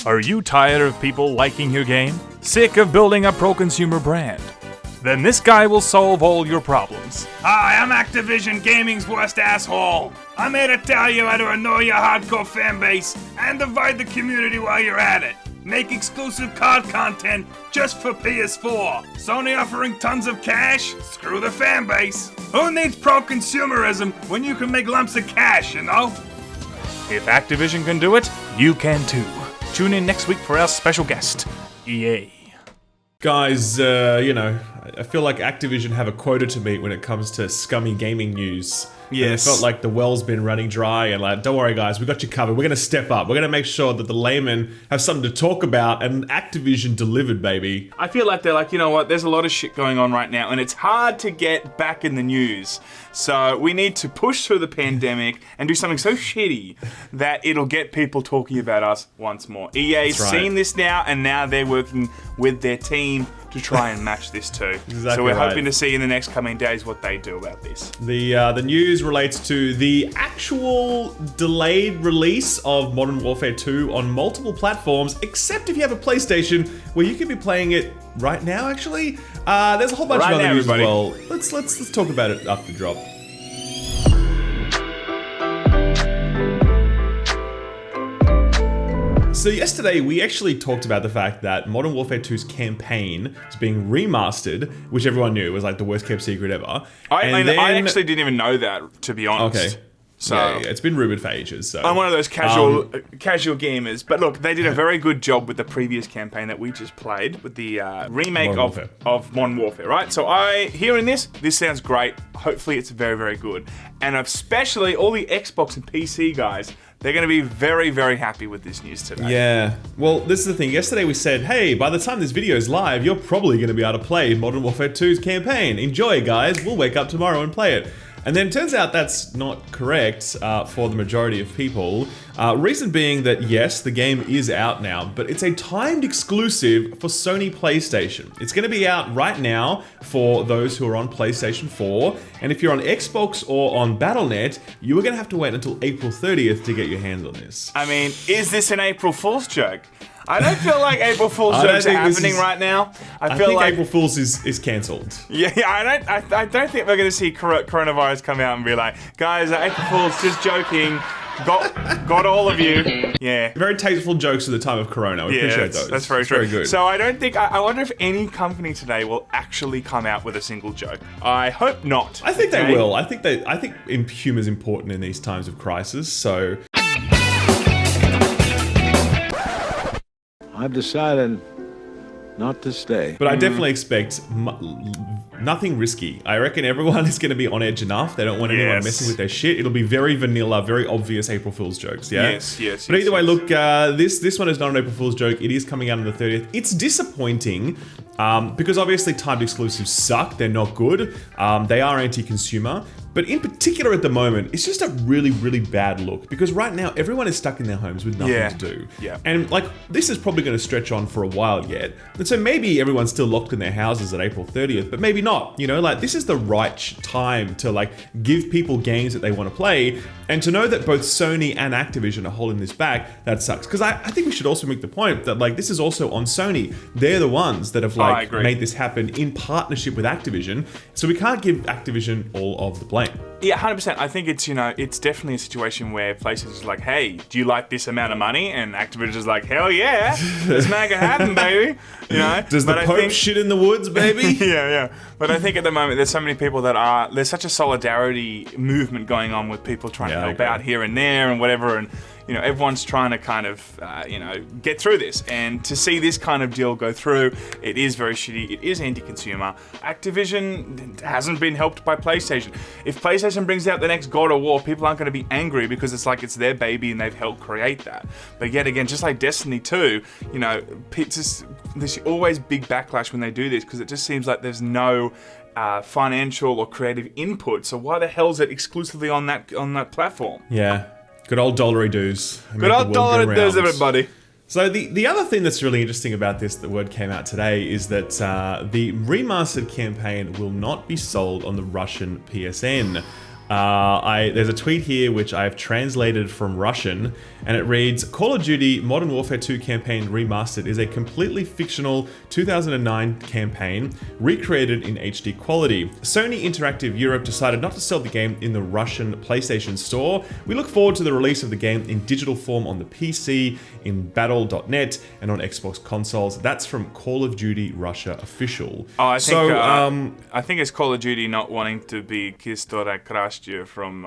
Are you tired of people liking your game? Sick of building a pro-consumer brand? Then this guy will solve all your problems. Hi, I'm Activision Gaming's worst asshole. I'm here to tell you how to annoy your hardcore fanbase and divide the community while you're at it. Make exclusive CoD content just for PS4. Sony offering tons of cash? Screw the fanbase. Who needs pro-consumerism when you can make lumps of cash, you know? If Activision can do it, you can too. Tune in next week for our special guest, EA. Guys, I feel like Activision have a quota to meet when it comes to scummy gaming news. Yes. And it felt like the well's been running dry and like, don't worry guys, we got you covered. We're going to step up. We're going to make sure that the laymen have something to talk about, and Activision delivered, baby. I feel like they're like, you know what, there's a lot of shit going on right now and it's hard to get back in the news. So we need to push through the pandemic and do something so shitty that it'll get people talking about us once more. EA's seen this now, and now they're working with their team to try and match this too. Exactly. So we're hoping to see in the next coming days what they do about this. The news relates to the actual delayed release of Modern Warfare 2 on multiple platforms, except if you have a PlayStation, where you could be playing it right now. Actually, there's a whole bunch of other news as well. Let's talk about it after the drop. So yesterday, we actually talked about the fact that Modern Warfare 2's campaign is being remastered, which everyone knew was like the worst kept secret ever. I actually didn't even know that, to be honest. Okay. So yeah, it's been rumored for ages. So I'm one of those casual gamers. But look, they did a very good job with the previous campaign that we just played, with the remake of Modern Warfare, right? So hearing this sounds great. Hopefully it's very, very good. And especially all the Xbox and PC guys, they're going to be very, very happy with this news today. Yeah. Well, this is the thing. Yesterday we said, hey, by the time this video is live, you're probably going to be able to play Modern Warfare 2's campaign. Enjoy, guys. We'll wake up tomorrow and play it. And then it turns out that's not correct for the majority of people. Reason being that, yes, the game is out now, but it's a timed exclusive for Sony PlayStation. It's going to be out right now for those who are on PlayStation 4. And if you're on Xbox or on Battle.net, you are going to have to wait until April 30th to get your hands on this. I mean, is this an April Fool's joke? I don't feel like April Fool's jokes are happening right now. I feel think like April Fool's is cancelled. Yeah, I don't think we're going to see coronavirus come out and be like, guys, April Fool's, just joking. Got all of you. Yeah. Very tasteful jokes at the time of Corona. We appreciate those. That's very true. Very good. So I don't think, I wonder if any company today will actually come out with a single joke. I hope not. I think they will. I think humor is important in these times of crisis, so. I've decided not to stay. But I definitely expect nothing risky. I reckon everyone is going to be on edge enough. They don't want anyone messing with their shit. It'll be very vanilla, very obvious April Fool's jokes, yeah? Yes. But either way, look, this one is not an April Fool's joke. It is coming out on the 30th. It's disappointing because obviously timed exclusives suck. They're not good. They are anti-consumer. But in particular at the moment, it's just a really, really bad look, because right now everyone is stuck in their homes with nothing to do. Yeah. And like, this is probably going to stretch on for a while yet. And so maybe everyone's still locked in their houses at April 30th, but maybe not. You know, like, this is the right time to like give people games that they want to play. And to know that both Sony and Activision are holding this back, that sucks. Because I think we should also make the point that like, this is also on Sony. They're the ones that have like made this happen in partnership with Activision. So we can't give Activision all of the blame. Yeah, 100%. I think it's, it's definitely a situation where PlayStation's like, hey, do you like this amount of money? And Activision's like, hell yeah, let's make it happen, baby. You know? Does the Pope shit in the woods, baby? Yeah. But I think at the moment there's so many people that there's such a solidarity movement going on with people trying to help out here and there and whatever, and everyone's trying to kind of, get through this. And to see this kind of deal go through, it is very shitty. It is anti-consumer. Activision hasn't been helped by PlayStation. If PlayStation brings out the next God of War, people aren't going to be angry because it's like it's their baby and they've helped create that. But yet again, just like Destiny 2, there's always big backlash when they do this, because it just seems like there's no financial or creative input. So why the hell is it exclusively on that platform? Yeah. Good old dollary dues. Good old dollary dues, everybody. So the other thing that's really interesting about this, the word came out today, is that the remastered campaign will not be sold on the Russian PSN. There's a tweet here which I've translated from Russian, and it reads, Call of Duty Modern Warfare 2 campaign remastered is a completely fictional 2009 campaign recreated in HD quality. Sony Interactive Europe decided not to sell the game in the Russian PlayStation Store. We look forward to the release of the game in digital form on the PC, in battle.net, and on Xbox consoles. That's from Call of Duty Russia official. Oh, I think it's Call of Duty not wanting to be Kistora Krashtya from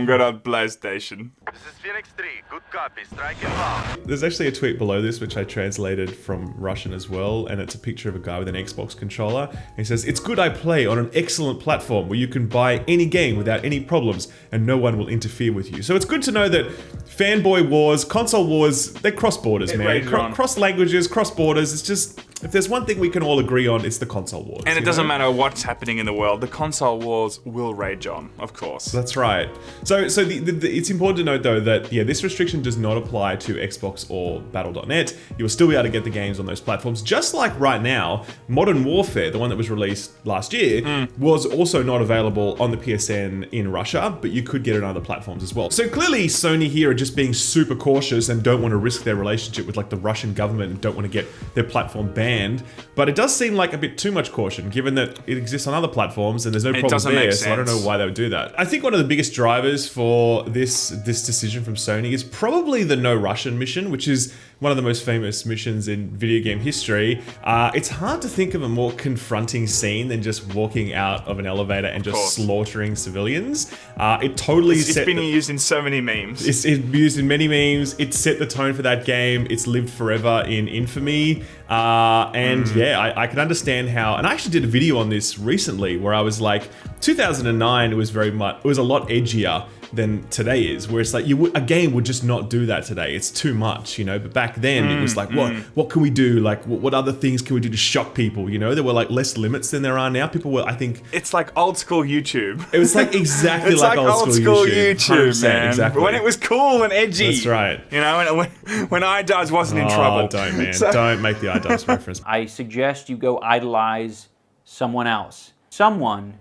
good old PlayStation. This is Phoenix 3. Good copy. Strike inbound. There's actually a tweet below this which I translated from Russian as well, and it's a picture of a guy with an Xbox controller. He says, "It's good I play on an excellent platform where you can buy any game without any problems and no one will interfere with you." So it's good to know that fanboy wars, console wars, they cross borders, man. Cross languages, cross borders. It's just, if there's one thing we can all agree on, it's the console wars. And it doesn't matter what's happening in the world, the console wars will rage on, of course. That's right. So it's important to note though that this restriction does not apply to Xbox or Battle.net. You will still be able to get the games on those platforms. Just like right now, Modern Warfare, the one that was released last year, was also not available on the PSN in Russia, but you could get it on other platforms as well. So clearly Sony here are just being super cautious and don't want to risk their relationship with like the Russian government and don't want to get their platform banned. But it does seem like a bit too much caution given that it exists on other platforms and there's no problem there, so I don't know why they would do that. I think one of the biggest drivers for this decision from Sony is probably the No Russian mission, which is one of the most famous missions in video game history. It's hard to think of a more confronting scene than just walking out of an elevator and just slaughtering civilians. It totally It's been used in so many memes. It's used in many memes. It set the tone for that game. It's lived forever in infamy. I can understand how, and I actually did a video on this recently where I was like, 2009 it was a lot edgier than today is, where it's like a game would just not do that today. It's too much, but back then it was like, what can we do? Like, what other things can we do to shock people? There were like less limits than there are now. People were, I think, it's like old school YouTube. It was like exactly like old school YouTube, man. Exactly. When it was cool and edgy. That's right. When iDubbbz wasn't in trouble. Don't, man. Don't make the iDubbbz reference. I suggest you go idolize someone else. Someone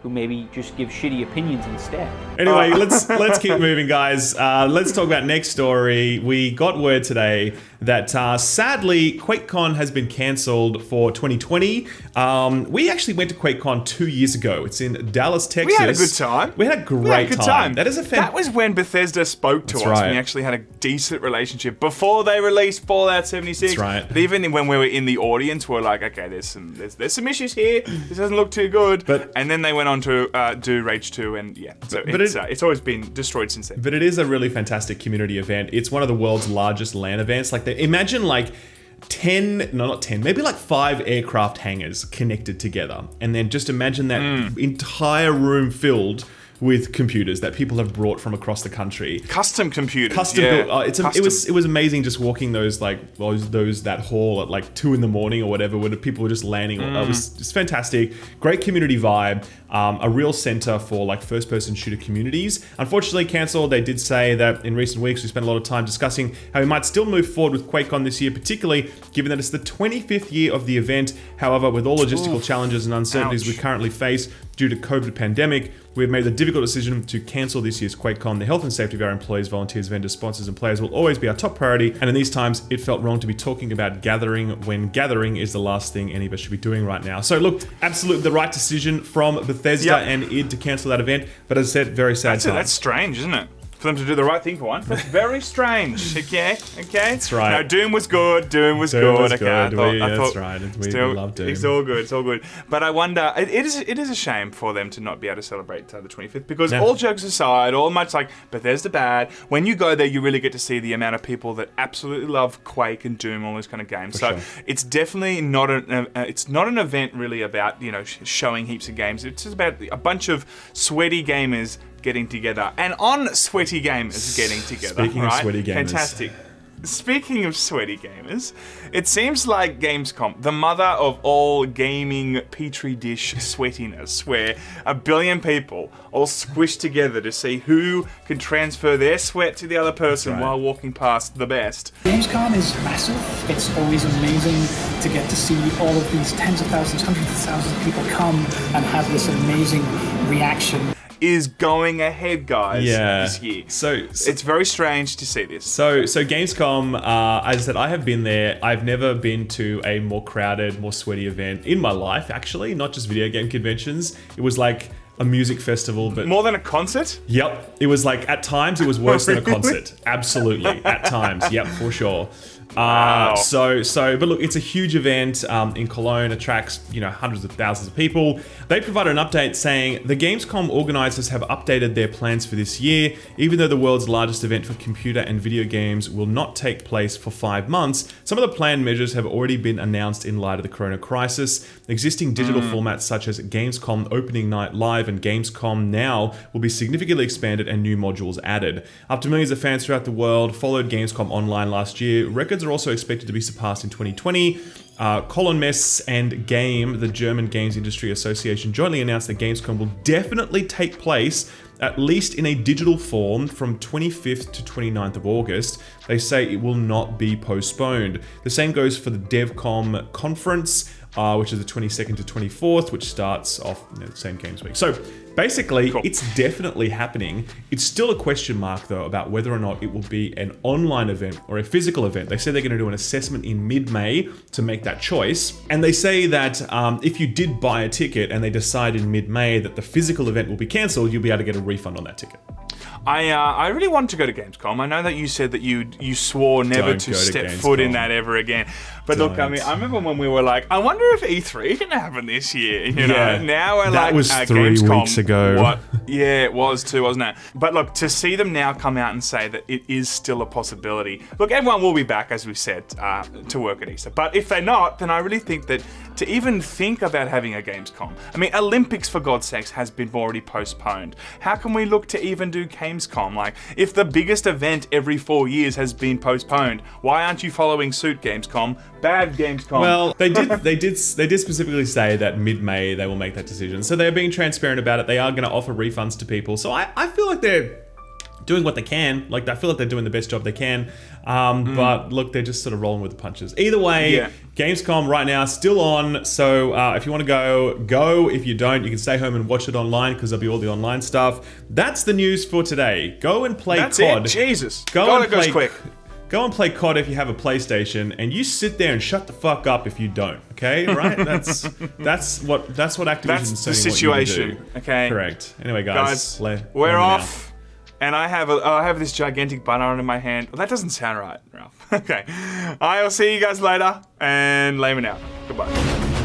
who maybe just give shitty opinions instead. Anyway, let's keep moving, guys. Let's talk about next story. We got word today that sadly QuakeCon has been cancelled for 2020. We actually went to QuakeCon 2 years ago. It's in Dallas, Texas. We had a good time. We had a great time. That was when Bethesda spoke to us. Right. We actually had a decent relationship before they released Fallout 76. That's right. But even when we were in the audience, we were like, okay, there's some issues here. This doesn't look too good. And then they went on to do Rage 2, and it's always been destroyed since then. But it is a really fantastic community event. It's one of the world's largest LAN events. Imagine like 5 aircraft hangars connected together, and then just imagine that entire room filled with computers that people have brought from across the country. Custom computers. Built. It was amazing just walking that hall at like 2 a.m. or whatever, where the people were just landing. It was just fantastic. Great community vibe. A real center for like first-person shooter communities. Unfortunately cancelled. They did say that in recent weeks we spent a lot of time discussing how we might still move forward with QuakeCon this year, particularly given that it's the 25th year of the event. However, with all logistical challenges and uncertainties we currently face due to COVID pandemic, we've made the difficult decision to cancel this year's QuakeCon. The health and safety of our employees, volunteers, vendors, sponsors, and players will always be our top priority. And in these times, it felt wrong to be talking about gathering when gathering is the last thing any of us should be doing right now. So look, absolutely the right decision from Bethesda and id to cancel that event. But as I said, very sad time. That's strange, isn't it? For them to do the right thing for once. That's very strange. Okay. That's right. No, Doom was good. Doom was good. Okay, that's right. We love Doom. It's all good. It's all good. But I wonder, it is a shame for them to not be able to celebrate the 25th, because all jokes aside, all much like Bethesda bad, when you go there, you really get to see the amount of people that absolutely love Quake and Doom, all those kind of games. It's definitely not it's not an event really about showing heaps of games. It's just about a bunch of sweaty gamers getting together, and on sweaty gamers getting together. Speaking of sweaty gamers, fantastic. speaking of sweaty gamers, it seems like Gamescom, the mother of all gaming petri dish sweatiness, where a billion people all squished together to see who can transfer their sweat to the other person while walking past the best. Gamescom is massive. It's always amazing to get to see all of these tens of thousands, hundreds of thousands of people come and have this amazing reaction. Is going ahead, guys, this year. So it's very strange to see this. So Gamescom, as I said, I have been there. I've never been to a more crowded, more sweaty event in my life, actually, not just video game conventions. It was like a music festival, but... More than a concert? Yep. It was like, at times, it was worse than a concert. Absolutely. At times. Yep, for sure. Wow. But look, it's a huge event in Cologne, attracts, hundreds of thousands of people. They provided an update saying the Gamescom organizers have updated their plans for this year, even though the world's largest event for computer and video games will not take place for 5 months. Some of the planned measures have already been announced in light of the corona crisis. Existing digital formats such as Gamescom Opening Night Live and Gamescom Now will be significantly expanded and new modules added. After millions of fans throughout the world followed Gamescom online last year, records are also expected to be surpassed in 2020. Colin Mess and Game, the German Games Industry Association, jointly announced that Gamescom will definitely take place, at least in a digital form, from 25th to 29th of August. They say it will not be postponed. The same goes for the DevCom conference, which is the 22nd to 24th, which starts off the same games week. So basically, It's definitely happening. It's still a question mark, though, about whether or not it will be an online event or a physical event. They said they're going to do an assessment in mid-May to make that choice. And they say that if you did buy a ticket and they decide in mid-May that the physical event will be cancelled, you'll be able to get a refund on that ticket. I really wanted to go to Gamescom. I know that you said that you swore never to step foot in that ever again. But look, I mean, I remember when we were like, I wonder if E3 can happen this year. You know, now we're like, that was 3 Gamescom, weeks ago. What? Yeah, it was too, wasn't it? But look, to see them now come out and say that it is still a possibility. Look, everyone will be back, as we said, to work at Easter. But if they're not, then I really think that to even think about having a Gamescom, I mean, Olympics, for God's sakes, has been already postponed. How can we look to even do Gamescom? Like, if the biggest event every 4 years has been postponed, why aren't you following suit, Gamescom? Bad Gamescom. Well, they did specifically say that mid-May they will make that decision. So they're being transparent about it. They are going to offer refunds to people. So I feel like they're doing what they can. Like, I feel like they're doing the best job they can. But look, they're just sort of rolling with the punches. Either way, Gamescom right now still on. So if you want to go. If you don't, you can stay home and watch it online because there'll be all the online stuff. That's the news for today. Go and play COD. That's it. Jesus. Go and goes play quick. Go and play COD if you have a PlayStation, and you sit there and shut the fuck up if you don't. Okay, right? That's what Activision That's is the saying. situation. What you do. Okay. Correct. Anyway, guys, we're off, and I have this gigantic banana in my hand. Well, that doesn't sound right, Ralph. Okay, I'll see you guys later, and Laymen out. Goodbye.